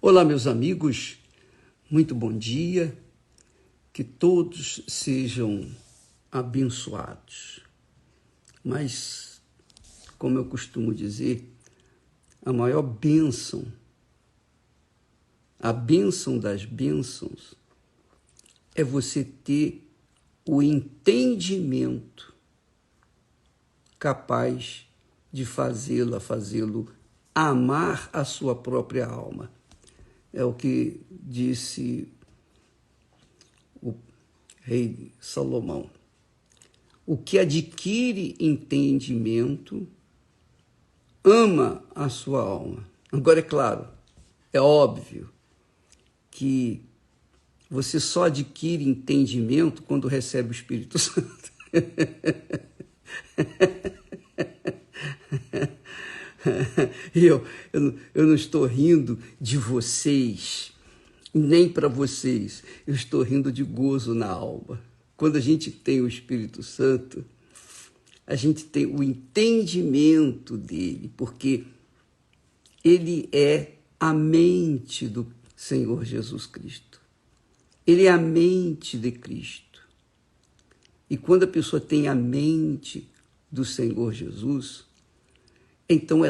Olá, meus amigos, muito bom dia, que todos sejam abençoados. Mas, como eu costumo dizer, a maior bênção, a bênção das bênçãos, é você ter o entendimento capaz de fazê-lo amar a sua própria alma. É o que disse o rei Salomão. O que adquire entendimento ama a sua alma. Agora, é claro, é óbvio que você só adquire entendimento quando recebe o Espírito Santo. Eu não estou rindo de vocês, nem para vocês. Eu estou rindo de gozo na alma. Quando a gente tem o Espírito Santo, a gente tem o entendimento dele, porque ele é a mente do Senhor Jesus Cristo. Ele é a mente de Cristo. E quando a pessoa tem a mente do Senhor Jesus, então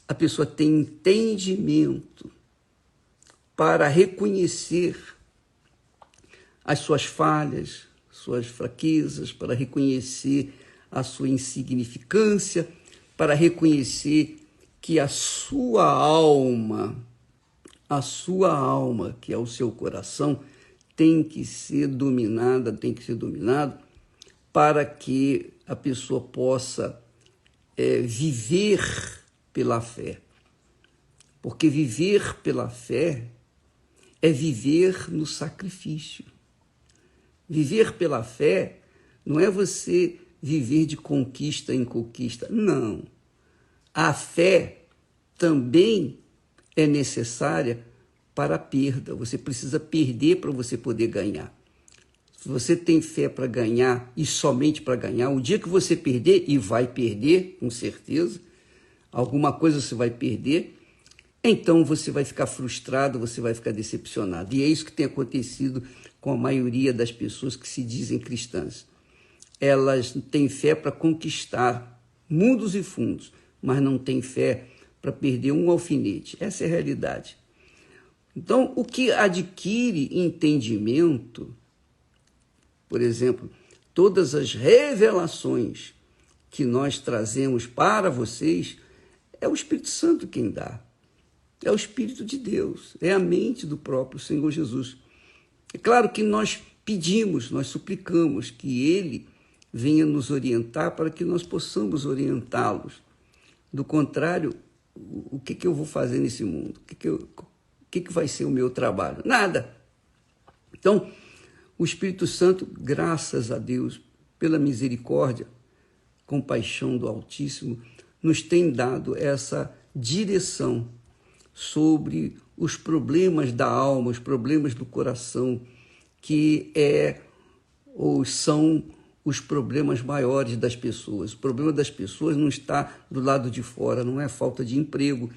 a pessoa tem entendimento para reconhecer as suas falhas, suas fraquezas, para reconhecer a sua insignificância, para reconhecer que a sua alma, que é o seu coração, tem que ser dominado para que a pessoa possa viver pela fé. Porque viver pela fé é viver no sacrifício. Viver pela fé não é você viver de conquista em conquista, não. A fé também é necessária para a perda. Você precisa perder para você poder ganhar. Se você tem fé para ganhar e somente para ganhar, o dia que você perder, e vai perder, com certeza, alguma coisa você vai perder, então você vai ficar frustrado, você vai ficar decepcionado. E é isso que tem acontecido com a maioria das pessoas que se dizem cristãs. Elas têm fé para conquistar mundos e fundos, mas não têm fé para perder um alfinete. Essa é a realidade. Então, o que adquire entendimento, por exemplo, todas as revelações que nós trazemos para vocês, é o Espírito Santo quem dá. É o Espírito de Deus, é a mente do próprio Senhor Jesus. É claro que nós pedimos, nós suplicamos que Ele venha nos orientar para que nós possamos orientá-los. Do contrário, o que eu vou fazer nesse mundo? O que vai ser o meu trabalho? Nada. Então, o Espírito Santo, graças a Deus, pela misericórdia, compaixão do Altíssimo, nos tem dado essa direção sobre os problemas da alma, os problemas do coração, que são os problemas maiores das pessoas. O problema das pessoas não está do lado de fora, não é falta de emprego,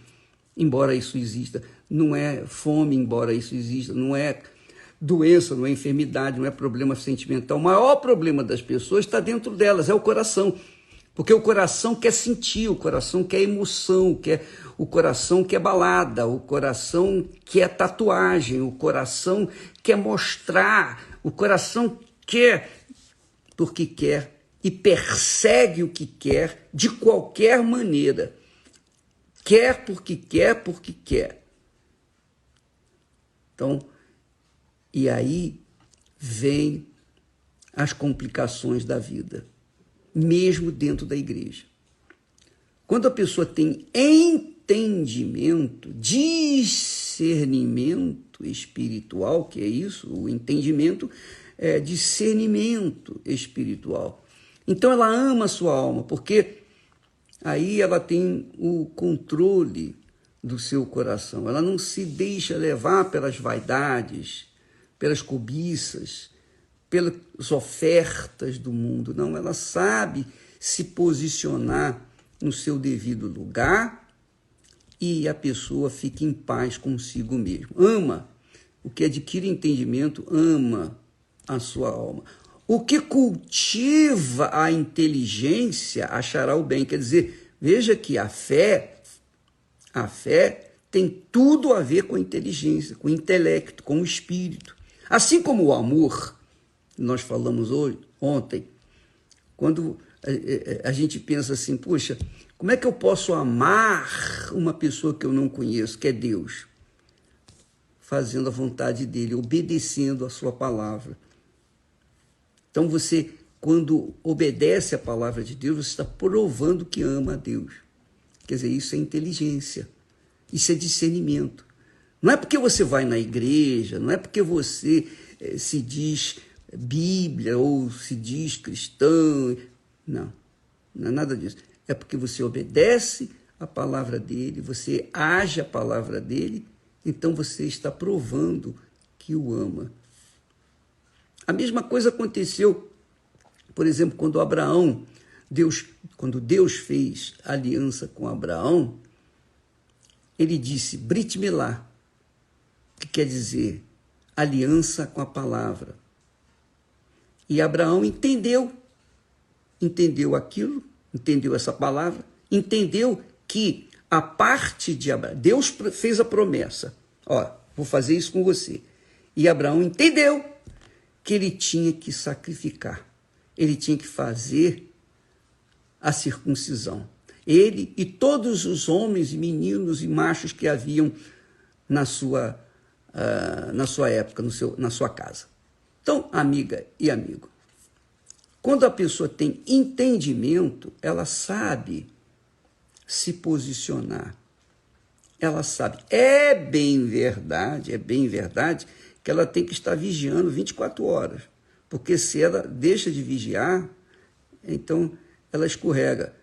embora isso exista, não é fome, embora isso exista, não é doença, não é enfermidade, não é problema sentimental. O maior problema das pessoas está dentro delas, é o coração. Porque o coração quer sentir, o coração quer emoção, o coração quer balada, o coração quer tatuagem, o coração quer mostrar, o coração quer porque quer e persegue o que quer de qualquer maneira. Quer porque quer, porque quer. Então, e aí vem as complicações da vida, mesmo dentro da igreja. Quando a pessoa tem entendimento, discernimento espiritual, que é isso, o entendimento é discernimento espiritual. Então ela ama a sua alma, porque aí ela tem o controle do seu coração. Ela não se deixa levar pelas vaidades, pelas cobiças, pelas ofertas do mundo. Não, ela sabe se posicionar no seu devido lugar e a pessoa fica em paz consigo mesmo. Ama. O que adquire entendimento ama a sua alma. O que cultiva a inteligência achará o bem. Quer dizer, veja que a fé tem tudo a ver com a inteligência, com o intelecto, com o espírito. Assim como o amor, nós falamos ontem, quando a gente pensa assim, puxa, como é que eu posso amar uma pessoa que eu não conheço, que é Deus? Fazendo a vontade dele, obedecendo a sua palavra. Então você, quando obedece a palavra de Deus, você está provando que ama a Deus. Quer dizer, isso é inteligência, isso é discernimento. Não é porque você vai na igreja, não é porque você se diz Bíblia ou se diz cristão. Não, não é nada disso. É porque você obedece a palavra dele, você age a palavra dele, então você está provando que o ama. A mesma coisa aconteceu, por exemplo, quando Deus fez aliança com Abraão, ele disse Brit Milá, que quer dizer aliança com a palavra. E Abraão entendeu aquilo, entendeu essa palavra, entendeu que a parte de Abraão, Deus fez a promessa, ó, vou fazer isso com você. E Abraão entendeu que ele tinha que sacrificar, ele tinha que fazer a circuncisão. Ele e todos os homens e meninos e machos que haviam na sua época, na sua casa. Então, amiga e amigo, quando a pessoa tem entendimento, ela sabe se posicionar. Ela sabe. É bem verdade que ela tem que estar vigiando 24 horas. Porque se ela deixa de vigiar, então ela escorrega.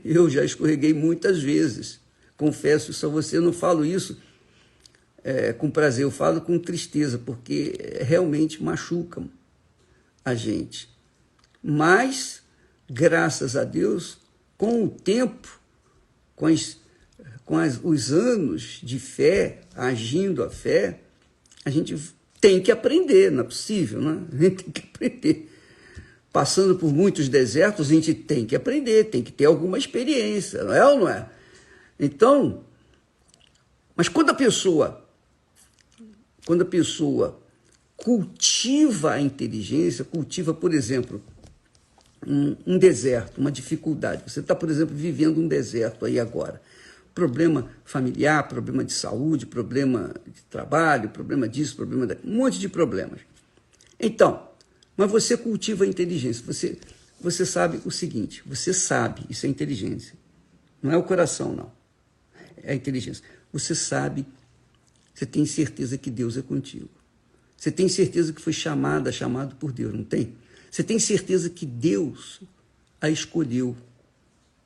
Eu já escorreguei muitas vezes. Confesso isso a você, eu não falo isso com prazer, eu falo com tristeza, porque realmente machuca a gente. Mas, graças a Deus, com o tempo, os anos de fé, agindo a fé, a gente tem que aprender, não é possível, né? A gente tem que aprender. Passando por muitos desertos, a gente tem que aprender, tem que ter alguma experiência, não é ou não é? Então, mas quando a pessoa cultiva a inteligência, cultiva, por exemplo, um deserto, uma dificuldade. Você está, por exemplo, vivendo um deserto aí agora. Problema familiar, problema de saúde, problema de trabalho, problema disso, problema daquilo, um monte de problemas. Então, mas você cultiva a inteligência. Você sabe o seguinte, você sabe, isso é inteligência. Não é o coração, não. É a inteligência. Você sabe, você tem certeza que Deus é contigo. Você tem certeza que foi chamado por Deus, não tem? Você tem certeza que Deus a escolheu,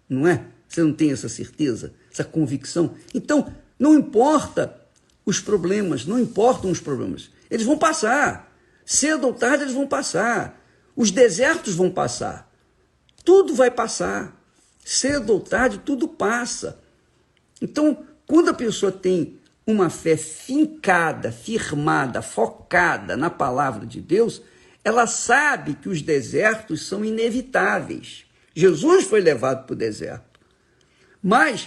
não é? Você não tem essa certeza, essa convicção? Então, não importam os problemas, eles vão passar. Cedo ou tarde eles vão passar. Os desertos vão passar. Tudo vai passar. Cedo ou tarde tudo passa. Então, quando a pessoa tem uma fé fincada, firmada, focada na palavra de Deus, ela sabe que os desertos são inevitáveis. Jesus foi levado para o deserto. Mas,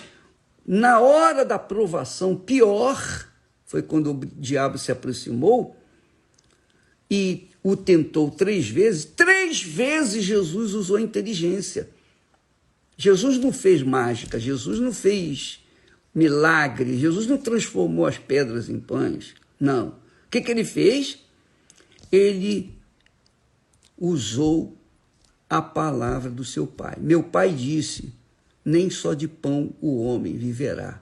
na hora da provação pior, foi quando o diabo se aproximou e o tentou 3 vezes. 3 vezes Jesus usou a inteligência. Jesus não fez mágica, Jesus não fez milagre, Jesus não transformou as pedras em pães. Não. O que ele fez? Ele usou a palavra do seu pai. Meu pai disse, nem só de pão o homem viverá.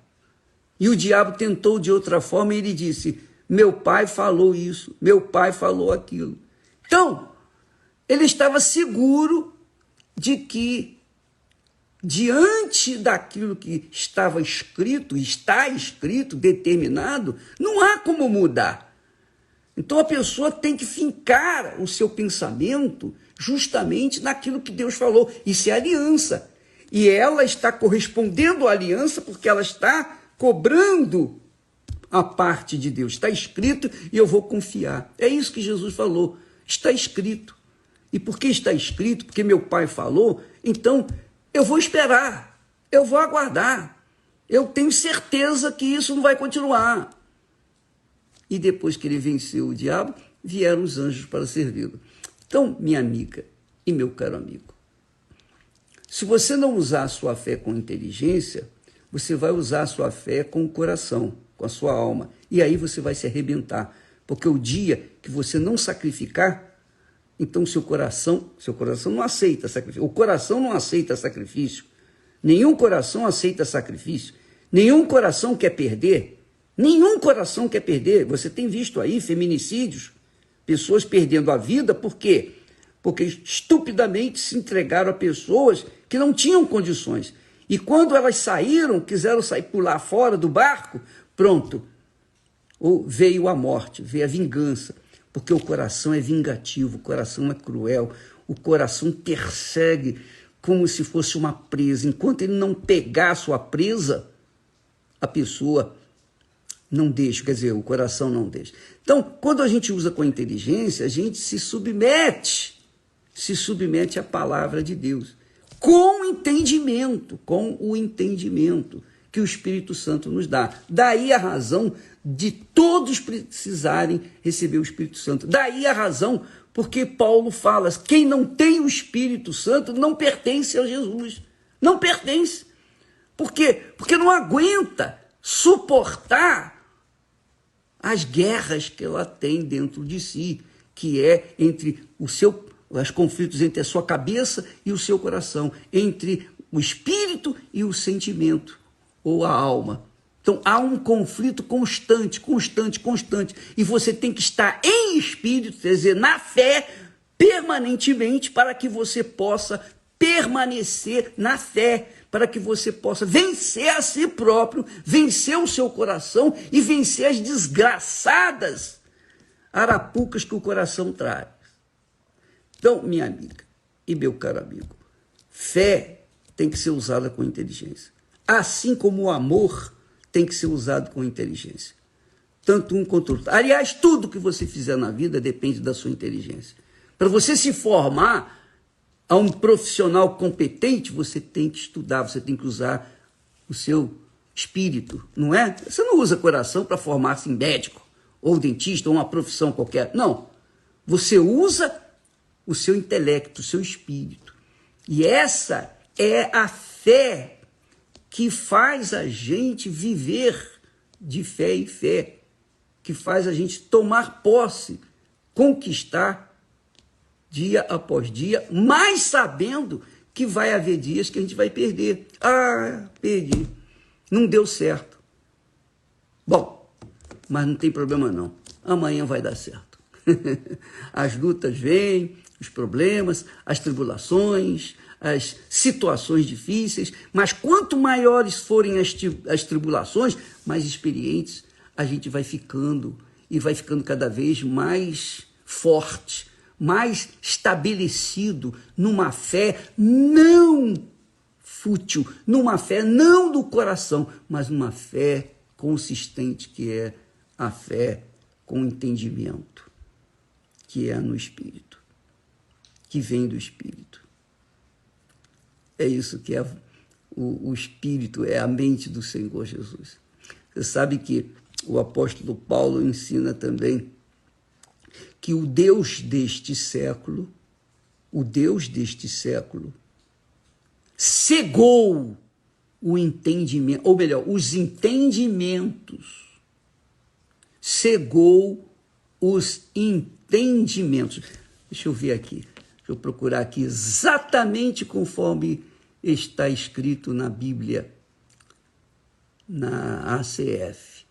E o diabo tentou de outra forma e ele disse, meu pai falou isso, meu pai falou aquilo. Então, ele estava seguro de que, diante daquilo que estava escrito, está escrito, determinado, não há como mudar. Então a pessoa tem que fincar o seu pensamento justamente naquilo que Deus falou. Isso é aliança. E ela está correspondendo à aliança porque ela está cobrando a parte de Deus. Está escrito e eu vou confiar. É isso que Jesus falou. Está escrito. E porque está escrito, porque meu pai falou, então eu vou esperar, eu vou aguardar. Eu tenho certeza que isso não vai continuar. E depois que ele venceu o diabo, vieram os anjos para servi-lo. Então, minha amiga e meu caro amigo, se você não usar a sua fé com inteligência, você vai usar a sua fé com o coração, com a sua alma. E aí você vai se arrebentar. Porque o dia que você não sacrificar, então seu coração não aceita sacrifício. O coração não aceita sacrifício. Nenhum coração aceita sacrifício. Nenhum coração quer perder. Nenhum coração quer perder. Você tem visto aí feminicídios, pessoas perdendo a vida, por quê? Porque estupidamente se entregaram a pessoas que não tinham condições. E quando elas saíram, quiseram sair, pular fora do barco, pronto, veio a morte, veio a vingança. Porque o coração é vingativo, o coração é cruel, o coração persegue como se fosse uma presa. Enquanto ele não pegar a sua presa, a pessoa não deixa, quer dizer, o coração não deixa. Então, quando a gente usa com inteligência, a gente se submete à palavra de Deus, com o entendimento que o Espírito Santo nos dá. Daí a razão de todos precisarem receber o Espírito Santo. Daí a razão porque Paulo fala, quem não tem o Espírito Santo não pertence a Jesus. Não pertence. Por quê? Porque não aguenta suportar as guerras que ela tem dentro de si, que é entre os conflitos entre a sua cabeça e o seu coração, entre o espírito e o sentimento, ou a alma. Então, há um conflito constante, e você tem que estar em espírito, quer dizer, na fé, permanentemente, para que você possa permanecer na fé, para que você possa vencer a si próprio, vencer o seu coração e vencer as desgraçadas arapucas que o coração traz. Então, minha amiga e meu caro amigo, fé tem que ser usada com inteligência. Assim como o amor tem que ser usado com inteligência. Tanto um quanto o outro. Aliás, tudo que você fizer na vida depende da sua inteligência. Para você se formar a um profissional competente, você tem que estudar, você tem que usar o seu espírito, não é? Você não usa coração para formar-se em médico, ou dentista, ou uma profissão qualquer. Não. Você usa o seu intelecto, o seu espírito. E essa é a fé que faz a gente viver de fé em fé, que faz a gente tomar posse, conquistar dia após dia, mas sabendo que vai haver dias que a gente vai perder. Ah, perdi, não deu certo. Bom, mas não tem problema não, amanhã vai dar certo. As lutas vêm, os problemas, as tribulações, as situações difíceis, mas quanto maiores forem as tribulações, mais experientes a gente vai ficando, e vai ficando cada vez mais forte, mais estabelecido numa fé não fútil, numa fé não do coração, mas numa fé consistente, que é a fé com entendimento, que é no Espírito, que vem do Espírito. É isso que é o Espírito, é a mente do Senhor Jesus. Você sabe que o apóstolo Paulo ensina também que o Deus deste século, cegou o entendimento, ou melhor, os entendimentos, cegou os entendimentos. Deixa eu ver aqui, deixa eu procurar aqui exatamente conforme está escrito na Bíblia, na ACF.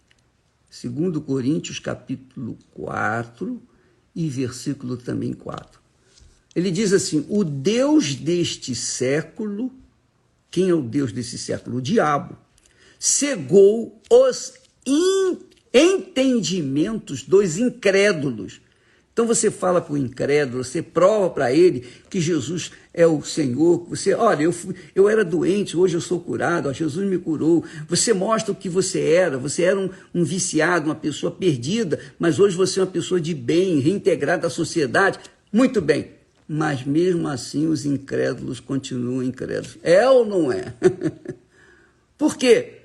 2 Coríntios, capítulo 4, e versículo também 4. Ele diz assim, o Deus deste século, quem é o Deus desse século? O diabo, cegou os entendimentos dos incrédulos. Então você fala para o incrédulo, você prova para ele que Jesus é o Senhor. Você, olha, eu era doente, hoje eu sou curado, ó, Jesus me curou. Você mostra o que você era um viciado, uma pessoa perdida, mas hoje você é uma pessoa de bem, reintegrada à sociedade. Muito bem, mas mesmo assim os incrédulos continuam incrédulos. É ou não é? Por quê?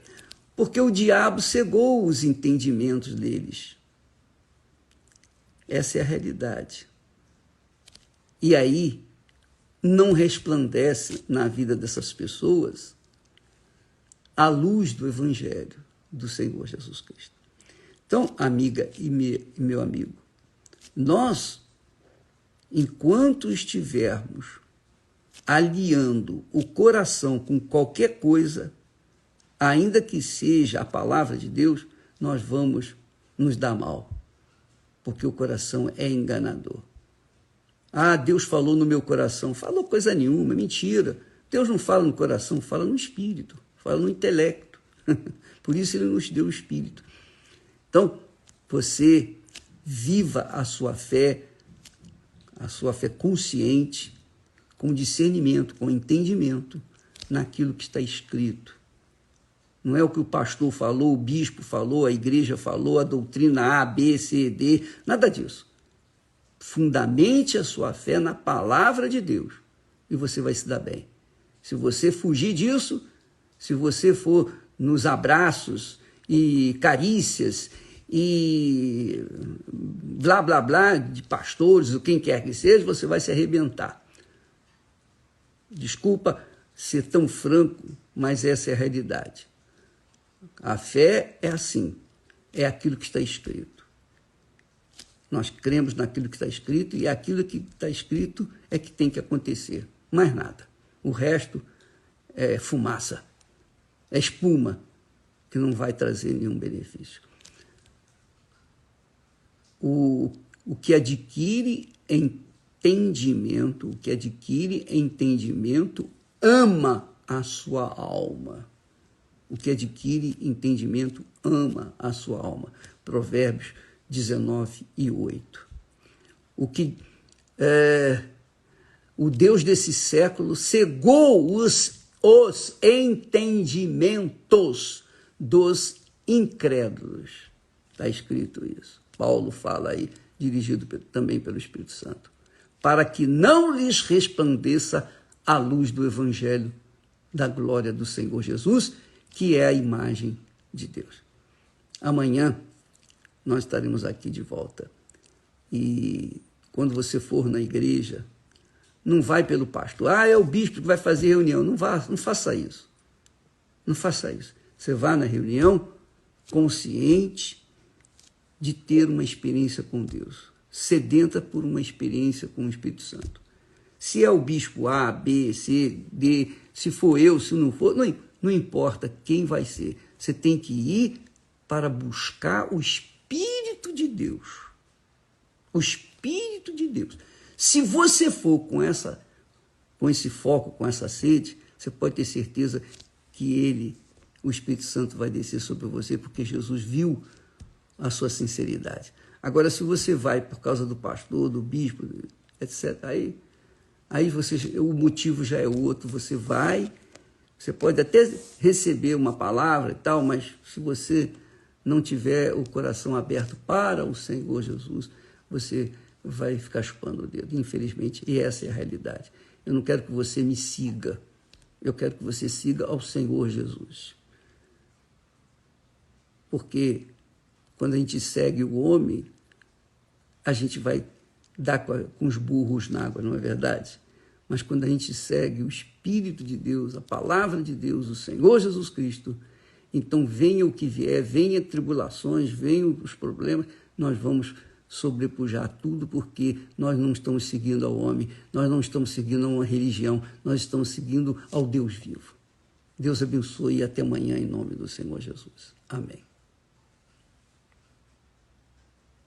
Porque o diabo cegou os entendimentos deles. Essa é a realidade. E aí, não resplandece na vida dessas pessoas a luz do Evangelho do Senhor Jesus Cristo. Então, amiga e meu amigo, nós, enquanto estivermos aliando o coração com qualquer coisa, ainda que seja a palavra de Deus, nós vamos nos dar mal. Porque o coração é enganador. Ah, Deus falou no meu coração. Falou coisa nenhuma, mentira. Deus não fala no coração, fala no espírito, fala no intelecto. Por isso ele nos deu o espírito. Então, você viva a sua fé consciente, com discernimento, com entendimento naquilo que está escrito. Não é o que o pastor falou, o bispo falou, a igreja falou, a doutrina A, B, C, D, nada disso. Fundamente a sua fé na palavra de Deus e você vai se dar bem. Se você fugir disso, se você for nos abraços e carícias e blá, blá, blá, de pastores ou quem quer que seja, você vai se arrebentar. Desculpa ser tão franco, mas essa é a realidade. A fé é assim, é aquilo que está escrito. Nós cremos naquilo que está escrito e aquilo que está escrito é que tem que acontecer, mais nada. O resto é fumaça, é espuma, que não vai trazer nenhum benefício. O que adquire entendimento, ama a sua alma. O que adquire entendimento ama a sua alma. Provérbios 19:8. O Deus desse século cegou os entendimentos dos incrédulos. Está escrito isso. Paulo fala aí, dirigido também pelo Espírito Santo. Para que não lhes resplandeça a luz do Evangelho da glória do Senhor Jesus, que é a imagem de Deus. Amanhã nós estaremos aqui de volta. E quando você for na igreja, não vai pelo pastor. Ah, é o bispo que vai fazer reunião. Não faça isso. Não faça isso. Você vá na reunião consciente de ter uma experiência com Deus, sedenta por uma experiência com o Espírito Santo. Se é o bispo A, B, C, D, se for eu, se não for, não importa quem vai ser. Você tem que ir para buscar o Espírito de Deus. O Espírito de Deus. Se você for com esse foco, com essa sede, você pode ter certeza que o Espírito Santo vai descer sobre você, porque Jesus viu a sua sinceridade. Agora, se você vai por causa do pastor, do bispo, etc., aí o motivo já é outro. Você vai, você pode até receber uma palavra e tal, mas se você não tiver o coração aberto para o Senhor Jesus, você vai ficar chupando o dedo, infelizmente, e essa é a realidade. Eu não quero que você me siga, eu quero que você siga ao Senhor Jesus. Porque quando a gente segue o homem, a gente vai dar com os burros na água, não é verdade? Mas quando a gente segue o Espírito de Deus, a palavra de Deus, o Senhor Jesus Cristo, então venha o que vier, venha tribulações, venham os problemas, nós vamos sobrepujar tudo, porque nós não estamos seguindo ao homem, nós não estamos seguindo a uma religião, nós estamos seguindo ao Deus vivo. Deus abençoe e até amanhã em nome do Senhor Jesus. Amém.